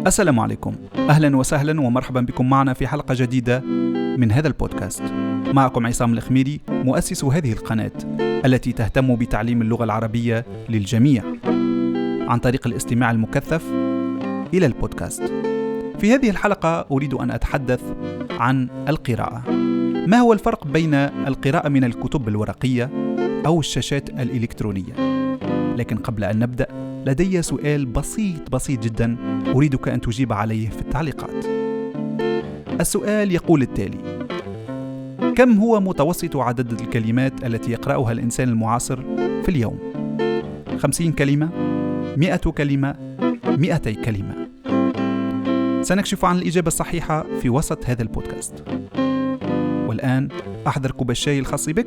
السلام عليكم، أهلا وسهلا ومرحبا بكم معنا في حلقة جديدة من هذا البودكاست. معكم عصام الخميري، مؤسس هذه القناة التي تهتم بتعليم اللغة العربية للجميع عن طريق الاستماع المكثف إلى البودكاست. في هذه الحلقة أريد أن أتحدث عن القراءة. ما هو الفرق بين القراءة من الكتب الورقية أو الشاشات الإلكترونية؟ لكن قبل أن نبدأ لدي سؤال بسيط جدا أريدك أن تجيب عليه في التعليقات. السؤال يقول التالي: كم هو متوسط عدد الكلمات التي يقرأها الإنسان المعاصر في اليوم؟ 50 كلمة؟ 100 كلمة؟ 200 كلمة؟ سنكشف عن الإجابة الصحيحة في وسط هذا البودكاست. والآن أحضر كوب الشاي الخاص بك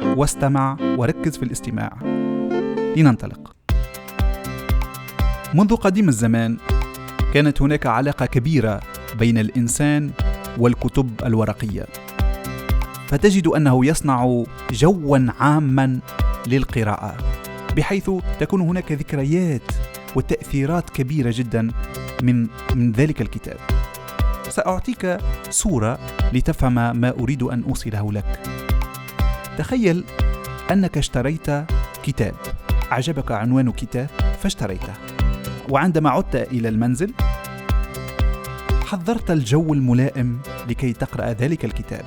واستمع وركز في الاستماع. لننطلق. منذ قديم الزمان كانت هناك علاقة كبيرة بين الإنسان والكتب الورقية، فتجد أنه يصنع جواً عاماً للقراءة، بحيث تكون هناك ذكريات وتأثيرات كبيرة جداً من ذلك الكتاب. سأعطيك صورة لتفهم ما أريد أن أوصله لك. تخيل أنك اشتريت كتاب، أعجبك عنوان كتاب فاشتريته، وعندما عدت إلى المنزل حضرت الجو الملائم لكي تقرأ ذلك الكتاب.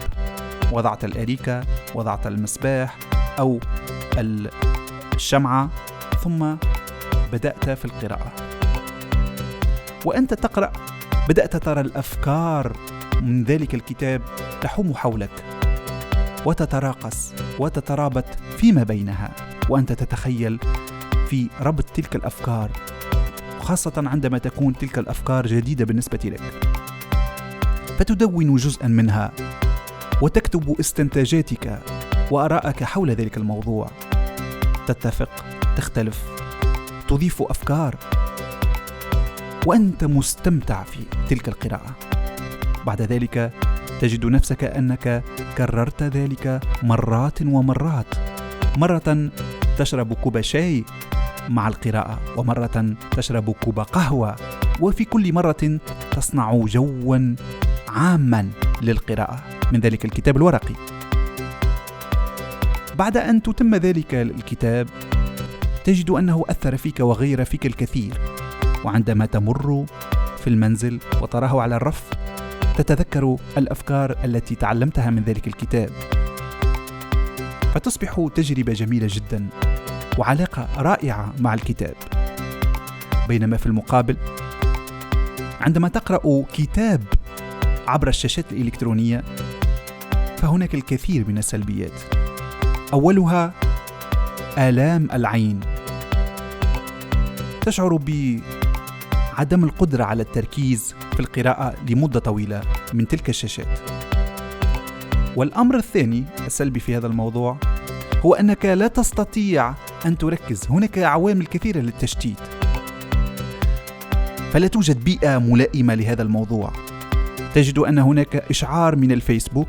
وضعت الأريكة، وضعت المصباح أو الشمعة، ثم بدأت في القراءة. وأنت تقرأ بدأت ترى الأفكار من ذلك الكتاب تحوم حولك وتتراقص وتترابط فيما بينها، وأنت تتخيل في ربط تلك الأفكار، خاصة عندما تكون تلك الأفكار جديدة بالنسبة لك، فتدون جزءا منها وتكتب استنتاجاتك وآراءك حول ذلك الموضوع. تتفق، تختلف، تضيف أفكار، وأنت مستمتع في تلك القراءة. بعد ذلك تجد نفسك أنك كررت ذلك مرات ومرات. مرة تشرب كوب شاي مع القراءة، ومرة تشرب كوب قهوة، وفي كل مرة تصنع جوا عاما للقراءة من ذلك الكتاب الورقي. بعد أن تتم ذلك الكتاب تجد أنه أثر فيك وغير فيك الكثير، وعندما تمر في المنزل وتراه على الرف تتذكر الأفكار التي تعلمتها من ذلك الكتاب، فتصبح تجربة جميلة جدا وعلاقة رائعة مع الكتاب. بينما في المقابل عندما تقرأ كتاب عبر الشاشات الإلكترونية فهناك الكثير من السلبيات. أولها آلام العين. تشعر بعدم القدرة على التركيز في القراءة لمدة طويلة من تلك الشاشات. والأمر الثاني السلبي في هذا الموضوع هو أنك لا تستطيع أن تركز. هناك عوامل كثيرة للتشتيت، فلا توجد بيئة ملائمة لهذا الموضوع. تجد أن هناك إشعار من الفيسبوك،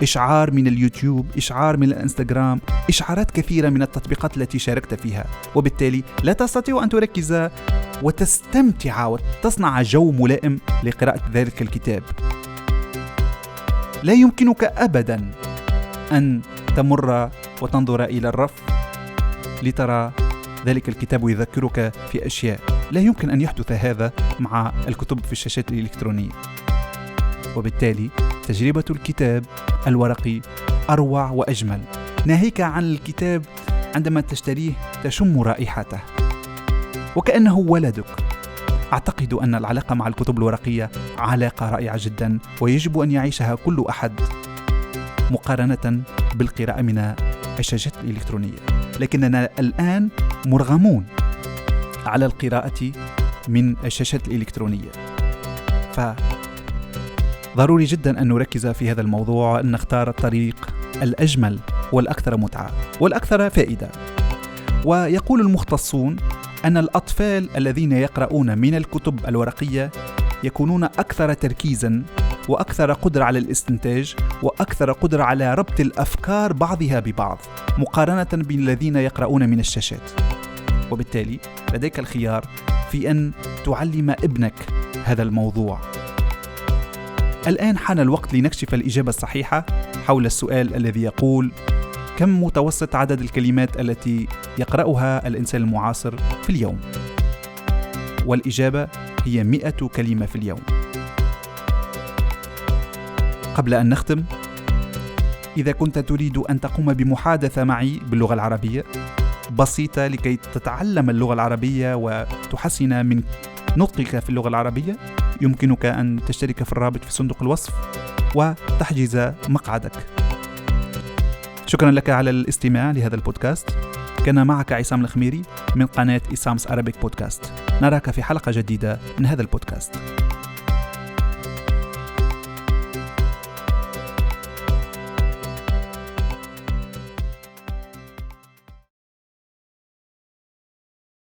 إشعار من اليوتيوب، إشعار من الإنستغرام، إشعارات كثيرة من التطبيقات التي شاركت فيها، وبالتالي لا تستطيع أن تركز وتستمتع وتصنع جو ملائم لقراءة ذلك الكتاب. لا يمكنك أبدا أن تمر وتنظر إلى الرف لترى ذلك الكتاب ويذكرك في أشياء. لا يمكن أن يحدث هذا مع الكتب في الشاشات الإلكترونية، وبالتالي تجربة الكتاب الورقي أروع وأجمل. ناهيك عن الكتاب عندما تشتريه تشم رائحته وكأنه ولدك. أعتقد أن العلاقة مع الكتب الورقية علاقة رائعة جدا، ويجب أن يعيشها كل أحد مقارنة بالقراءة من الشاشات الإلكترونية. لكننا الآن مرغمون على القراءة من الشاشات الإلكترونية، فضروري جدا أن نركز في هذا الموضوع، أن نختار الطريق الأجمل والأكثر متعة والأكثر فائدة. ويقول المختصون أن الأطفال الذين يقرؤون من الكتب الورقية يكونون أكثر تركيزا وأكثر قدرة على الاستنتاج وأكثر قدرة على ربط الأفكار بعضها ببعض مقارنة بالذين يقرؤون من الشاشات. وبالتالي لديك الخيار في أن تعلم ابنك هذا الموضوع. الآن حان الوقت لنكشف الإجابة الصحيحة حول السؤال الذي يقول: كم متوسط عدد الكلمات التي يقرأها الإنسان المعاصر في اليوم؟ والإجابة هي 100 كلمة في اليوم. قبل أن نختم، إذا كنت تريد أن تقوم بمحادثة معي باللغة العربية بسيطة لكي تتعلم اللغة العربية وتحسن من نطقك في اللغة العربية، يمكنك أن تشترك في الرابط في صندوق الوصف وتحجز مقعدك. شكرا لك على الاستماع لهذا البودكاست. كان معك عصام الخميري من قناة إسام's Arabic Podcast. نراك في حلقة جديدة من هذا البودكاست.